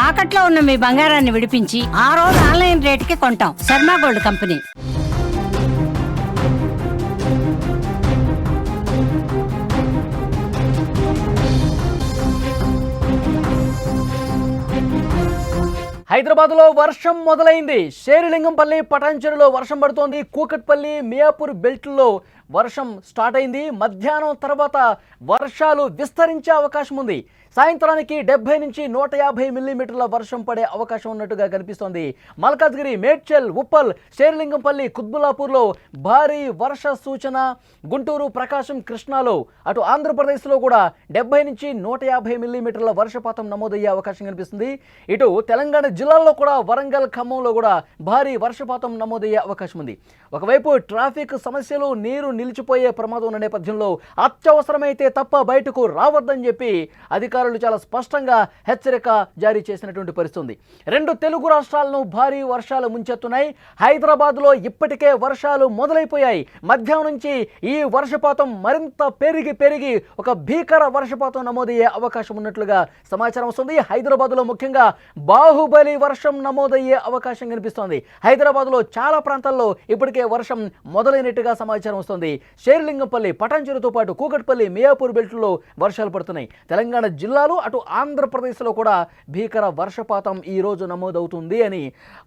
తాకట్లో ఉన్న మీ బంగారాన్ని విడిపించి ఆ రోజు ఆన్లైన్ రేటుకి కొంటాం. Sharma gold company. హైదరాబాద్ లో వర్షం మొదలైంది. శేరిలింగంపల్లి, పటాన్చెరులో వర్షం పడుతోంది. కూకట్పల్లి, మియాపూర్ బెల్ట్లో వర్షం స్టార్ట్ అయింది. మధ్యాహ్నం తర్వాత వర్షాలు విస్తరించే అవకాశం ఉంది. సాయంత్రానికి 70 నుంచి 150 మిల్లీమీటర్ల వర్షం పడే అవకాశం ఉన్నట్టుగా కనిపిస్తోంది. మల్కాజ్గిరి, మేడ్చల్, ఉప్పల్, శేరిలింగంపల్లి, కుత్బుల్లాపూర్లో భారీ వర్ష సూచన. గుంటూరు, ప్రకాశం, కృష్ణాలో, అటు ఆంధ్రప్రదేశ్లో కూడా 70 నుంచి 150 మిల్లీమీటర్ల వర్షపాతం నమోదయ్యే అవకాశం కనిపిస్తుంది. ఇటు తెలంగాణ జిల్లాల్లో కూడా వరంగల్, ఖమ్మంలో కూడా భారీ వర్షపాతం నమోదయ్యే అవకాశం ఉంది. ఒకవైపు ట్రాఫిక్ సమస్యలు, నీరు నిలిచిపోయే ప్రమాదం ఉన్న నేపథ్యంలో అత్యవసరమైతే తప్ప బయటకు రావద్దని చెప్పి అధికారులు చాలా స్పష్టంగా హెచ్చరిక జారీ చేసినటువంటి పరిస్థితి. 2 తెలుగు రాష్ట్రాలను భారీ వర్షాలు ముంచెత్తున్నాయి. హైదరాబాద్లో ఇప్పటికే వర్షాలు మొదలైపోయాయి. మధ్యాహ్నం నుంచి ఈ వర్షపాతం మరింత పెరిగి ఒక భీకర వర్షపాతం నమోదయ్యే అవకాశం ఉన్నట్లుగా సమాచారం వస్తుంది. హైదరాబాద్లో ముఖ్యంగా బాహుబలి వర్షం నమోదయ్యే అవకాశం కనిపిస్తోంది. హైదరాబాద్లో చాలా ప్రాంతాల్లో ఇప్పటికే వర్షం మొదలైనట్టుగా సమాచారం వస్తుంది. శేరిలింగంపల్లి, పటాన్చెరుతో పాటు కూకట్పల్లి, మియాపూర్ బెల్ట్లో వర్షాలు పడుతున్నాయి. తెలంగాణ జిల్లాలు, అటు ఆంధ్రప్రదేశ్లో కూడా భీకర వర్షపాతం ఈ రోజు నమోదవుతుంది అని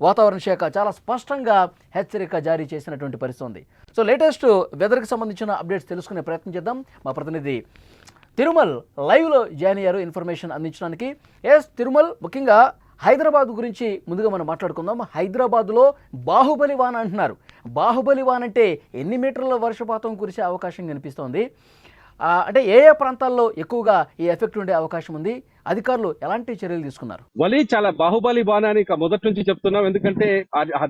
వాతావరణ శాఖ చాలా స్పష్టంగా హెచ్చరిక జారీ చేసినటువంటి పరిస్థితి ఉంది. సో లేటెస్ట్ వెదర్కి సంబంధించిన అప్డేట్స్ తెలుసుకునే ప్రయత్నం చేద్దాం. మా ప్రతినిధి తిరుమల్ లైవ్లో జాయిన్ అయ్యారు ఇన్ఫర్మేషన్ అందించడానికి. తిరుమల్, ముఖ్యంగా హైదరాబాద్ గురించి ముందుగా మనం మాట్లాడుకుందాం. హైదరాబాద్లో బాహుబలి వాన అంటున్నారు. బాహుబలి వాన అంటే ఎన్ని మీటర్ల వర్షపాతం కురిసే అవకాశం కనిపిస్తోంది? అంటే ఏ ప్రాంతాల్లో ఎక్కువగా ఈ ఎఫెక్ట్ ఉండే అవకాశం ఉంది? అధికారులు ఎలాంటి చర్యలు తీసుకున్నారు? వలి చాలా బాహుబలి బాణ అని మొదటి నుంచి చెప్తున్నాం. ఎందుకంటే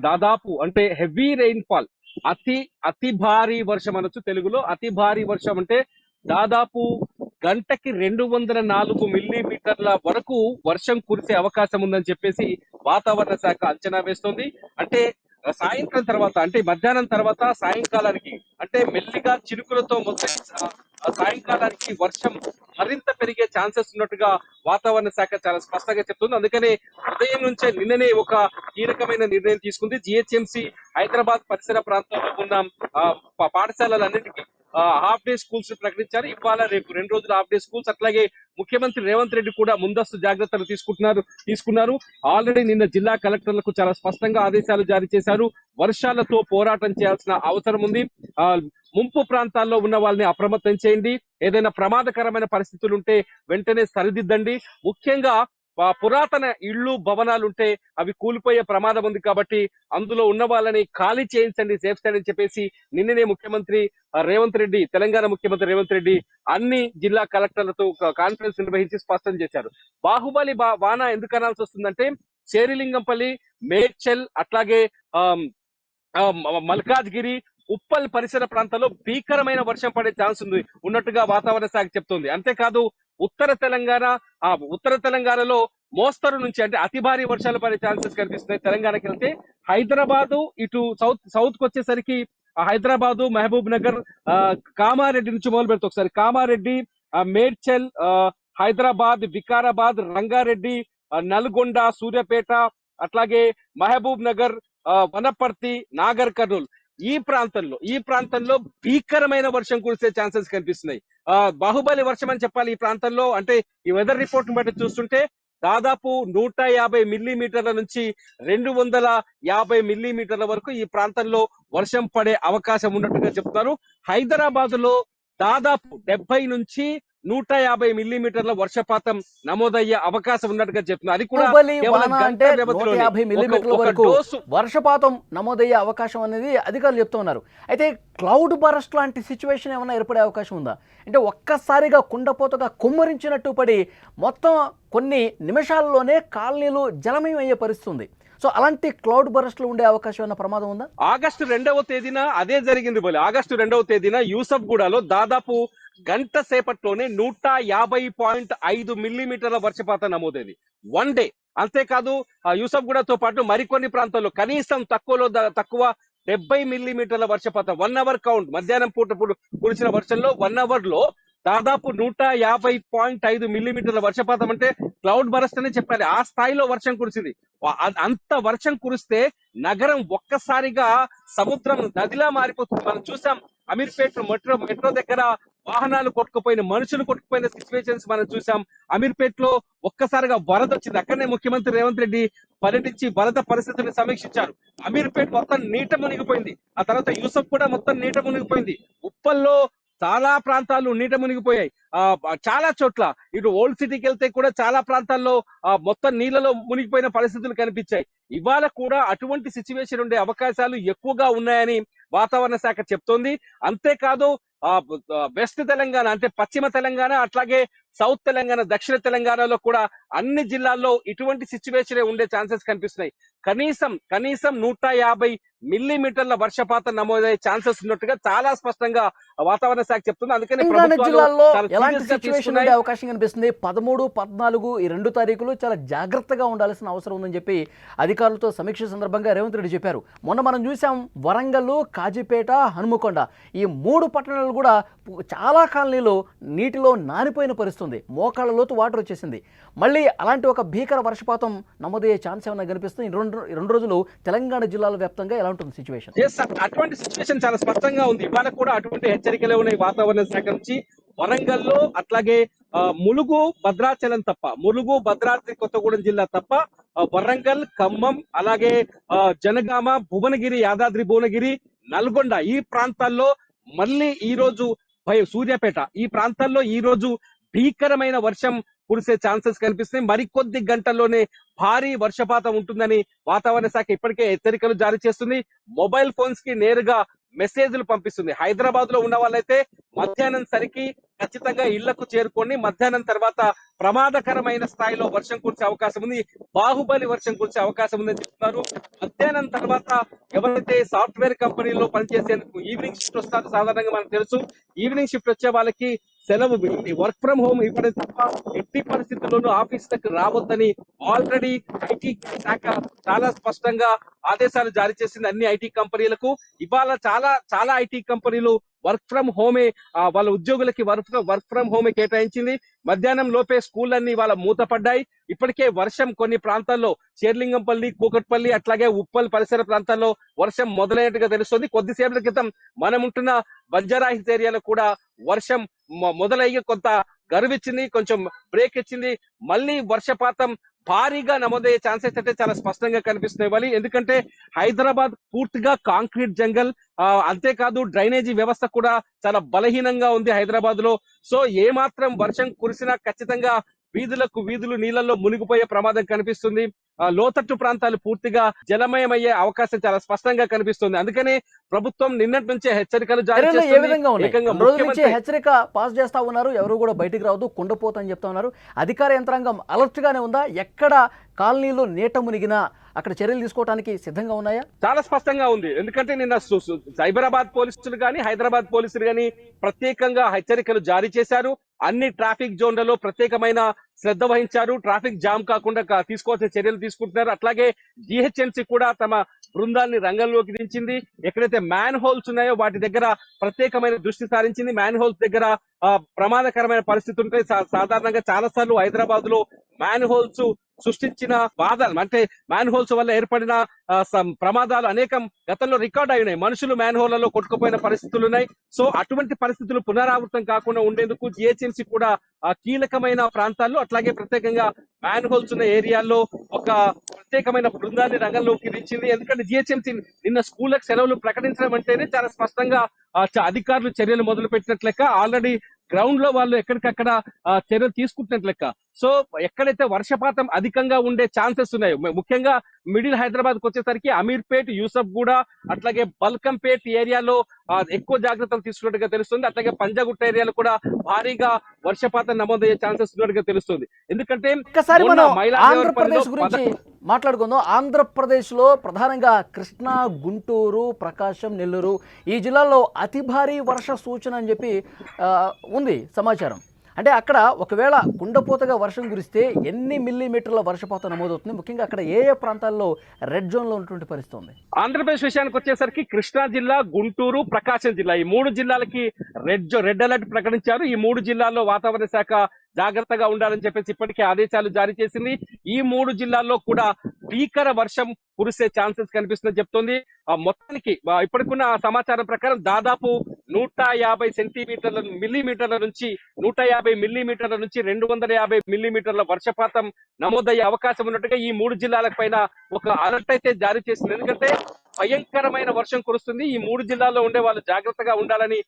దాదాపు అంటే హెవీ రెయిన్ ఫాల్, అతి భారీ వర్షం అనొచ్చు తెలుగులో. అతి భారీ వర్షం అంటే దాదాపు గంటకి 204 మిల్లీమీటర్ల వరకు వర్షం కురిసే అవకాశం ఉందని చెప్పేసి వాతావరణ శాఖ అంచనా వేస్తోంది. అంటే సాయంత్రం తర్వాత, అంటే మధ్యాహ్నం తర్వాత సాయంకాలానికి, అంటే మెల్లిగా చినుకులతో మొదలై సాయంకాలానికి వర్షం మరింత పెరిగే ఛాన్సెస్ ఉన్నట్టుగా వాతావరణ శాఖ చాలా స్పష్టంగా చెప్తుంది. అందుకనే ఉదయం నుంచే నిన్ననే ఒక కీలకమైన నిర్ణయం తీసుకుంది. జిహెచ్ఎంసి హైదరాబాద్ పరిసర ప్రాంతాల్లో ఉన్న పాఠశాలలన్నిటికీ హాఫ్ డే స్కూల్స్ ప్రకటించారు. ఇవాళ రేపు 2 రోజులు హాఫ్ డే స్కూల్స్. అట్లాగే ముఖ్యమంత్రి రేవంత్ రెడ్డి కూడా ముందస్తు జాగ్రత్తలు తీసుకున్నారు. ఆల్రెడీ నిన్న జిల్లా కలెక్టర్లకు చాలా స్పష్టంగా ఆదేశాలు జారీ చేశారు. వర్షాలతో పోరాటం చేయాల్సిన అవసరం ఉంది. ముంపు ప్రాంతాల్లో ఉన్న వాళ్ళని అప్రమత్తం చేయండి. ఏదైనా ప్రమాదకరమైన పరిస్థితులు ఉంటే వెంటనే సరిదిద్దండి. ముఖ్యంగా పురాతన ఇళ్లు, భవనాలు ఉంటే అవి కూలిపోయే ప్రమాదం ఉంది కాబట్టి అందులో ఉన్న వాళ్ళని ఖాళీ చేయించండి, సేఫ్ సైడ్ అని చెప్పేసి నిన్ననే ముఖ్యమంత్రి రేవంత్ రెడ్డి, తెలంగాణ ముఖ్యమంత్రి రేవంత్ రెడ్డి అన్ని జిల్లా కలెక్టర్లతో కాన్ఫరెన్స్ నిర్వహించి స్పష్టం చేశారు. బాహుబలి వాన ఎందుకు అనాల్సి వస్తుందంటే శేరిలింగంపల్లి, మేడ్చల్, అట్లాగే మల్కాజ్గిరి, ఉప్పల్ పరిసర ప్రాంతాల్లో భీకరమైన వర్షం పడే ఛాన్స్ ఉన్నట్టుగా వాతావరణ శాఖ చెప్తోంది. అంతేకాదు ఉత్తర తెలంగాణలో మోస్తరు నుంచి, అంటే అతి భారీ వర్షాలు పడే ఛాన్సెస్ కనిపిస్తున్నాయి. తెలంగాణకి వెళ్తే హైదరాబాదు, ఇటు సౌత్ కు వచ్చేసరికి హైదరాబాదు, మహబూబ్ నగర్, కామారెడ్డి నుంచి మొదలు పెడితే ఒకసారి కామారెడ్డి, మేడ్చల్, హైదరాబాద్, వికారాబాద్, రంగారెడ్డి, నల్గొండ, సూర్యాపేట, అట్లాగే మహబూబ్ నగర్, వనపర్తి, నాగర్ కర్నూల్, ఈ ప్రాంతంలో భీకరమైన వర్షం కురిసే ఛాన్సెస్ కనిపిస్తున్నాయి. బాహుబలి వర్షం అని చెప్పాలి ఈ ప్రాంతంలో. అంటే ఈ వెదర్ రిపోర్ట్ బట్టి చూస్తుంటే దాదాపు 150 మిల్లీమీటర్ల నుంచి 250 మిల్లీమీటర్ల వరకు ఈ ప్రాంతంలో వర్షం పడే అవకాశం ఉన్నట్టుగా చెప్తున్నారు. హైదరాబాద్ లో దాదాపు 70 నుంచి 150 మిల్లీమీటర్ల వర్షపాతం నమోదయ్యే అవకాశం ఉన్నట్టుగా చెప్తున్నారు. అది కూడా అంటే 150 మిల్లీమీటర్ల వరకు వర్షపాతం నమోదయ్యే అవకాశం అనేది అధికారులు చెప్తూ ఉన్నారు. అయితే క్లౌడ్ బరస్ట్ లాంటి సిచ్యువేషన్ ఏమైనా ఏర్పడే అవకాశం ఉందా? అంటే ఒక్కసారిగా కుండపోతగా కుమ్మరించినట్టు పడి మొత్తం కొన్ని నిమిషాల్లోనే కాలనీలు జలమయం అయ్యే పరిస్థితి ఉంది. సో అలాంటి క్లౌడ్ బరస్ట్లు ఉండే అవకాశం ఉన్న ప్రమాదం ఉందా? ఆగస్టు 2వ తేదీన అదే జరిగింది. ఆగస్టు 2వ తేదీన యూసఫ్గూడలో దాదాపు గంట సేపట్లోనే 150.5 మిల్లీమీటర్ల వర్షపాతం నమోదైంది వన్ డే. అంతేకాదు యూసఫ్గూడతో పాటు మరికొన్ని ప్రాంతాల్లో కనీసం తక్కువ 70 మిల్లీమీటర్ల వర్షపాతం 1 అవర్ కౌంట్. మధ్యాహ్నం పూట కురిసిన వర్షంలో 1 అవర్ లో దాదాపు 150.5 మిల్లీమీటర్ల వర్షపాతం, అంటే క్లౌడ్ బరస్ట్ అనే చెప్పాలి, ఆ స్థాయిలో వర్షం కురిసింది. అంత వర్షం కురిస్తే నగరం ఒక్కసారిగా సముద్రం నదిలా మారిపోతుంది. మనం చూసాం అమీర్పేట్ మెట్రో దగ్గర వాహనాలు కొట్టుకుపోయిన, మనుషులు కొట్టుకుపోయిన సిచ్యువేషన్స్ మనం చూసాం. అమీర్పేట్ లో ఒక్కసారిగా వరద వచ్చింది. అక్కడనే ముఖ్యమంత్రి రేవంత్ రెడ్డి పర్యటించి వరద పరిస్థితిని సమీక్షించారు. అమీర్పేట్ మొత్తం నీట మునిగిపోయింది. ఆ తర్వాత యూసఫ్ కూడా మొత్తం నీట మునిగిపోయింది. ఉప్పల్లో చాలా ప్రాంతాలు నీట మునిగిపోయాయి. చాలా చోట్ల ఇటు ఓల్డ్ సిటీకి వెళ్తే కూడా చాలా ప్రాంతాల్లో మొత్తం నీళ్ళలో మునిగిపోయిన పరిస్థితులు కనిపించాయి. ఇవాళ కూడా అటువంటి సిచ్యువేషన్ ఉండే అవకాశాలు ఎక్కువగా ఉన్నాయని వాతావరణ శాఖ చెప్తోంది. అంతేకాదు వెస్ట్ తెలంగాణ అంటే పశ్చిమ తెలంగాణ, అట్లాగే సౌత్ తెలంగాణ, దక్షిణ తెలంగాణలో కూడా అన్ని జిల్లాల్లో ఇటువంటి సిచ్యువేషన్ ఉండే ఛాన్సెస్ కనిపిస్తున్నాయి. కనీసం 150 మిల్లీమీటర్ల వర్షపాతం నమోదయ్యే ఛాన్సెస్ ఉన్నట్టుగా చాలా స్పష్టంగా వాతావరణ శాఖ చెప్తుంది. అందుకని తెలంగాణ జిల్లాలో చాలా ఎలాంటి serious గా సిచ్యువేషన్ తీసుకున్నాయి. ఉండే అవకాశం కనిపిస్తుంది? 13, 14 ఈ 2 తారీఖులు చాలా జాగ్రత్తగా ఉండాల్సిన అవసరం ఉందని చెప్పి అధికారులతో సమీక్ష సందర్భంగా రేవంత్ రెడ్డి చెప్పారు. మొన్న మనం చూసాం వరంగల్, కాజీపేట, హనుమకొండ ఈ 3 పట్టణాలు కూడా చాలా కాలనీలు నీటిలో నానిపోయిన పరిస్థితుంది. మోకాళ్ళ లోతు వాటర్ వచ్చేసింది. మళ్ళీ అలాంటి ఒక భీకర వర్షపాతం నమోదయ్యే ఛాన్స్ ఏమైనా కనిపిస్తుంది? ఈ రెండు రోజులు తెలంగాణ జిల్లాల వ్యాప్తంగా ఎలా ఉంటుంది సిచ్యువేషన్? అటువంటి సిచ్యువేషన్ చాలా స్పష్టంగా ఉంది. ఇవాళ కూడా అటువంటి హెచ్చరికలే ఉన్నాయి వాతావరణ శాఖ నుంచి. వరంగల్లో అట్లాగే ములుగు, భద్రాచలం తప్ప, ములుగు, భద్రాద్రి కొత్తగూడెం జిల్లా తప్ప వరంగల్, ఖమ్మం, అలాగే జనగామ, భువనగిరి, యాదాద్రి భువనగిరి, నల్గొండ ఈ ప్రాంతాల్లో మళ్ళీ ఈ రోజు సూర్యాపేట ఈ ప్రాంతాల్లో ఈ రోజు భీకరమైన వర్షం కురిసే ఛాన్సెస్ కనిపిస్తున్నాయి. మరికొద్ది గంటల్లోనే భారీ వర్షపాతం ఉంటుందని వాతావరణ శాఖ ఇప్పటికే హెచ్చరికలు జారీ చేస్తుంది. మొబైల్ ఫోన్స్ కి నేరుగా మెసేజ్లు పంపిస్తుంది. హైదరాబాద్ లో ఉన్న వాళ్ళైతే మధ్యాహ్నం సరికి ఖచ్చితంగా ఇళ్లకు చేరుకొని మధ్యాహ్నం తర్వాత ప్రమాదకరమైన స్థాయిలో వర్షం కురిసే అవకాశం ఉంది, బాహుబలి వర్షం కురిసే అవకాశం ఉందని చెప్తున్నారు. మధ్యాహ్నం తర్వాత ఎవరైతే సాఫ్ట్వేర్ కంపెనీలో పనిచేసేందుకు ఈవినింగ్ షిఫ్ట్ వస్తారో, సాధారణంగా మనకు తెలుసు ఈవినింగ్ షిఫ్ట్ వచ్చే వాళ్ళకి సెలవు, వర్క్ ఫ్రం హోమ్ ఇవ్వడం తప్ప ఎట్టి పరిస్థితుల్లోనూ ఆఫీసులకు రావద్దని ఆల్రెడీ ఐటీ శాఖ చాలా స్పష్టంగా ఆదేశాలు జారీ చేసింది అన్ని ఐటీ కంపెనీలకు. ఇవాళ చాలా ఐటీ కంపెనీలు వర్క్ ఫ్రం హోమే వాళ్ళ ఉద్యోగులకి వర్క్ ఫ్రం హోమే కేటాయించింది. మధ్యాహ్నం లోపే స్కూళ్ళన్నీ వాళ్ళ మూతపడ్డాయి. ఇప్పటికే వర్షం కొన్ని ప్రాంతాల్లో షేర్లింగంపల్లి, కూకట్పల్లి, అట్లాగే ఉప్పల్ పరిసర ప్రాంతాల్లో వర్షం మొదలైనట్టుగా తెలుస్తుంది. కొద్దిసేపటి క్రితం మనం ఉంటున్న బంజారాహిల్స్ ఏరియాలో కూడా వర్షం మొదలయ్యి కొంత గర్విచ్చింది, కొంచెం బ్రేక్ ఇచ్చింది. మళ్ళీ వర్షపాతం భారీగా నమోదయ్యే ఛాన్సెస్ అయితే చాలా స్పష్టంగా కనిపిస్తున్నాయి. ఎందుకంటే హైదరాబాద్ పూర్తిగా కాంక్రీట్ జంగల్, అంతేకాదు డ్రైనేజీ వ్యవస్థ కూడా చాలా బలహీనంగా ఉంది హైదరాబాద్ లో. సో ఏ మాత్రం వర్షం కురిసినా ఖచ్చితంగా వీధులు నీళ్లలో మునిగిపోయే ప్రమాదం కనిపిస్తుంది. లోతట్టు ప్రాంతాలు పూర్తిగా జలమయమయ్యే అవకాశం చాలా స్పష్టంగా కనిపిస్తుంది. అందుకని ప్రభుత్వం నిన్నటి నుంచే హెచ్చరికలు జారీ చేస్తుంది. హెచ్చరిక పాస్ చేస్తా ఉన్నారు, ఎవరు కూడా బయటికి రావద్దు, కుండపోతని చెప్తా ఉన్నారు. అధికార యంత్రాంగం అలర్ట్ గానే ఉందా? ఎక్కడ కాలనీలో నీట మునిగినా అక్కడ చర్యలు తీసుకోవడానికి సిద్ధంగా ఉన్నాయా? చాలా స్పష్టంగా ఉంది. ఎందుకంటే నిన్న సైబరాబాద్ పోలీసులు కానీ హైదరాబాద్ పోలీసులు కానీ ప్రత్యేకంగా హెచ్చరికలు జారీ చేశారు. అన్ని ట్రాఫిక్ జోన్లలో ప్రత్యేకమైన శ్రద్ధ వహించారు. ట్రాఫిక్ జామ్ కాకుండా తీసుకోవాల్సిన చర్యలు తీసుకుంటున్నారు. అట్లాగే జిహెచ్ఎంసీ కూడా తమ బృందాన్ని రంగంలోకి దించింది. ఎక్కడైతే మ్యాన్ హోల్స్ ఉన్నాయో వాటి దగ్గర ప్రత్యేకమైన దృష్టి సారించింది. మ్యాన్ హోల్స్ దగ్గర ప్రమాదకరమైన పరిస్థితి ఉంటాయి. సాధారణంగా చాలా సార్లు హైదరాబాద్ లో మ్యాన్ హోల్స్ సృష్టించిన బాధలు, అంటే మ్యాన్ హోల్స్ వల్ల ఏర్పడిన ప్రమాదాలు అనేకం గతంలో రికార్డ్ అయినాయి. మనుషులు మ్యాన్ హోల్లలో కొట్టుకుపోయిన పరిస్థితులు ఉన్నాయి. సో అటువంటి పరిస్థితులు పునరావృతం కాకుండా ఉండేందుకు జిహెచ్ఎంసీ కూడా కీలకమైన ప్రాంతాల్లో, అట్లాగే ప్రత్యేకంగా మ్యాన్ హోల్స్ ఉన్న ఏరియాల్లో ఒక ప్రత్యేకమైన బృందాన్ని రంగంలోకి దించింది. ఎందుకంటే జిహెచ్ఎంసీ నిన్న స్కూళ్ళకు సెలవులు ప్రకటించడం అంటేనే చాలా స్పష్టంగా అధికారులు చర్యలు మొదలు పెట్టినట్లు లెక్క. ఆల్రెడీ గ్రౌండ్ లో వాళ్ళు ఎక్కడికక్కడ చర్యలు తీసుకుంటున్నట్లు లెక్క. సో ఎక్కడైతే వర్షపాతం అధికంగా ఉండే ఛాన్సెస్ ఉన్నాయో, ముఖ్యంగా మిడిల్ హైదరాబాద్ కు వచ్చేసరికి అమీర్పేట్, యూసఫ్ గూడ, అట్లాగే బల్కంపేట్ ఏరియాలో ఎక్కువ జాగ్రత్తలు తీసుకున్నట్టుగా తెలుస్తుంది. అట్లాగే పంజాగుట్ట ఏరియాలో కూడా భారీగా వర్షపాతం నమోదయ్యే ఛాన్సెస్ ఉన్నట్టుగా తెలుస్తుంది. ఎందుకంటే ఒక్కసారి మనం ఆంధ్రప్రదేశ్ గురించి మాట్లాడుకుందాం. ఆంధ్రప్రదేశ్ లో ప్రధానంగా కృష్ణా, గుంటూరు, ప్రకాశం, నెల్లూరు ఈ జిల్లాల్లో అతి భారీ వర్ష సూచన అని చెప్పి ఉంది సమాచారం. అంటే అక్కడ ఒకవేళ కుండపోతగా వర్షం కురిస్తే ఎన్ని మిల్లీమీటర్ల వర్షపాతం నమోదవుతుంది, ముఖ్యంగా అక్కడ ఏ ఏ ప్రాంతాల్లో రెడ్ జోన్లో ఉన్నటువంటి పరిస్థితి ఉంది? ఆంధ్రప్రదేశ్ విషయానికి వచ్చేసరికి కృష్ణా జిల్లా, గుంటూరు, ప్రకాశం జిల్లా ఈ 3 జిల్లాలకి రెడ్ అలర్ట్ ప్రకటించారు. ఈ 3 జిల్లాల్లో వాతావరణ శాఖ జాగ్రత్తగా ఉండాలని చెప్పేసి ఇప్పటికే ఆదేశాలు జారీ చేసింది. ఈ 3 జిల్లాల్లో కూడా భీకర వర్షం కురిసే ఛాన్సెస్ కనిపిస్తుందని చెప్తోంది. మొత్తానికి ఇప్పటికున్న సమాచారం ప్రకారం దాదాపు 150 మిల్లీమీటర్ల నుంచి 150 మిల్లీమీటర్ల నుంచి 250 మిల్లీమీటర్ల వర్షపాతం నమోదయ్యే అవకాశం ఉన్నట్టుగా ఈ 3 జిల్లాల పైన ఒక అలర్ట్ అయితే జారీ చేసింది. ఎందుకంటే భయంకరమైన వర్షం కురుస్తుంది. ఈ 3 జిల్లాల్లో ఉండే వాళ్ళు జాగ్రత్తగా ఉండాలని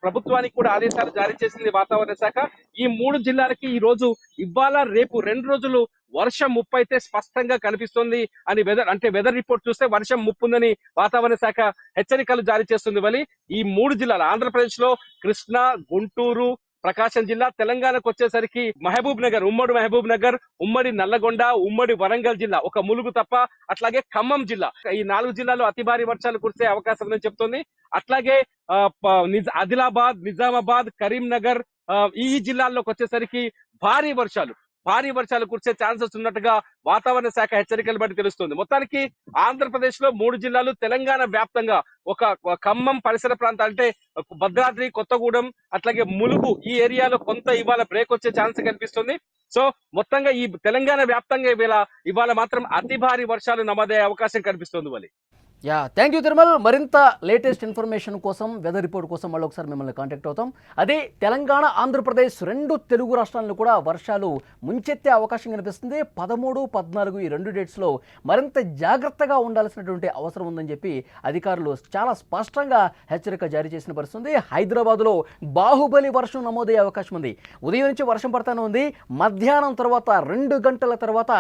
ప్రభుత్వానికి కూడా ఆదేశాలు జారీ చేసింది వాతావరణ శాఖ. ఈ 3 జిల్లాలకి ఈ రోజు ఇవాళ రేపు 2 రోజులు వర్షం ముప్పు అయితే స్పష్టంగా కనిపిస్తుంది అని వెదర్ రిపోర్ట్ చూస్తే వర్షం ముప్పు ఉందని వాతావరణ శాఖ హెచ్చరికలు జారీ చేస్తుంది. వలి ఈ 3 జిల్లాలు ఆంధ్రప్రదేశ్ లో కృష్ణా, గుంటూరు, ప్రకాశం జిల్లా, తెలంగాణకు వచ్చేసరికి మహబూబ్ నగర్, ఉమ్మడి మహబూబ్ నగర్, ఉమ్మడి నల్లగొండ, ఉమ్మడి వరంగల్ జిల్లా ఒక ములుగు తప్ప, అట్లాగే ఖమ్మం జిల్లా, ఈ 4 జిల్లాలో అతి భారీ వర్షాలు కురిసే అవకాశం ఉందని చెప్తోంది. అట్లాగే ఆదిలాబాద్, నిజామాబాద్, కరీంనగర్ ఈ జిల్లాల్లోకి వచ్చేసరికి భారీ వర్షాలు కురిసే ఛాన్సెస్ ఉన్నట్టుగా వాతావరణ శాఖ హెచ్చరికలు బట్టి తెలుస్తుంది. మొత్తానికి ఆంధ్రప్రదేశ్ లో 3 జిల్లాలు, తెలంగాణ వ్యాప్తంగా ఒక ఖమ్మం పరిసర ప్రాంతాలు అంటే భద్రాద్రి, కొత్తగూడెం, అట్లాగే ములుగు ఈ ఏరియాలో కొంత ఇవాళ బ్రేక్ వచ్చే ఛాన్స్ కనిపిస్తుంది. సో మొత్తంగా ఈ తెలంగాణ వ్యాప్తంగా ఇవాళ మాత్రం అతి భారీ వర్షాలు నమోదయ్యే అవకాశం కనిపిస్తుంది. వలి థ్యాంక్ యూ తిరుమల్. మరింత లేటెస్ట్ ఇన్ఫర్మేషన్ కోసం, వెదర్ రిపోర్ట్ కోసం మళ్ళీ ఒకసారి మిమ్మల్ని కాంటాక్ట్ అవుతాం. అదే తెలంగాణ, ఆంధ్రప్రదేశ్ 2 తెలుగు రాష్ట్రాలను కూడా వర్షాలు ముంచెత్తే అవకాశం కనిపిస్తుంది. 13, 14 ఈ 2 డేట్స్లో మరింత జాగ్రత్తగా ఉండాల్సినటువంటి అవసరం ఉందని చెప్పి అధికారులు చాలా స్పష్టంగా హెచ్చరిక జారీ చేసిన పరిస్థితుంది. హైదరాబాద్లో బాహుబలి వర్షం నమోదయ్యే అవకాశం ఉంది. ఉదయం నుంచి వర్షం పడతానే ఉంది. మధ్యాహ్నం తర్వాత 2 గంటల తర్వాత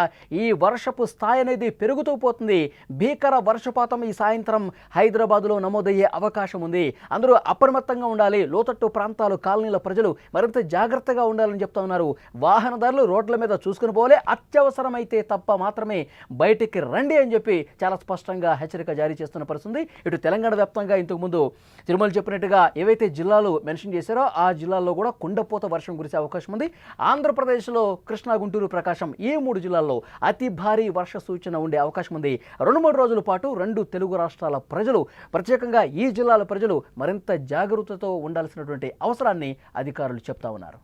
ఈ వర్షపు స్థాయి అనేది పెరుగుతూ పోతుంది. భీకర వర్షపాతం ఈ సాయంత్రం హైదరాబాద్లో నమోదయ్యే అవకాశం ఉంది. అందరూ అప్రమత్తంగా ఉండాలి. లోతట్టు ప్రాంతాలు, కాలనీల ప్రజలు మరింత జాగ్రత్తగా ఉండాలని చెప్తా ఉన్నారు. వాహనదారులు రోడ్ల మీద చూసుకుని పోలే, అత్యవసరమైతే తప్ప మాత్రమే బయటికి రండి అని చెప్పి చాలా స్పష్టంగా హెచ్చరిక జారీ చేస్తున్న పరిస్థితుంది. ఇటు తెలంగాణ వ్యాప్తంగా ఇంతకుముందు తిరుమల చెప్పినట్టుగా ఏవైతే జిల్లాలు మెన్షన్ చేశారో ఆ జిల్లాల్లో కూడా కుండపోత వర్షం కురిసే అవకాశం ఉంది. ఆంధ్రప్రదేశ్లో కృష్ణా, గుంటూరు, ప్రకాశం ఈ 3 జిల్లాల్లో అతి భారీ వర్ష సూచన ఉండే అవకాశం ఉంది. 2-3 రోజుల పాటు 2 తెలుగు రాష్ట్రాల ప్రజలు, ప్రత్యేకంగా ఈ జిల్లాల ప్రజలు మరింత జాగరూకతతో ఉండాల్సినటువంటి అవసరాన్ని అధికారులు చెప్తా ఉన్నారు.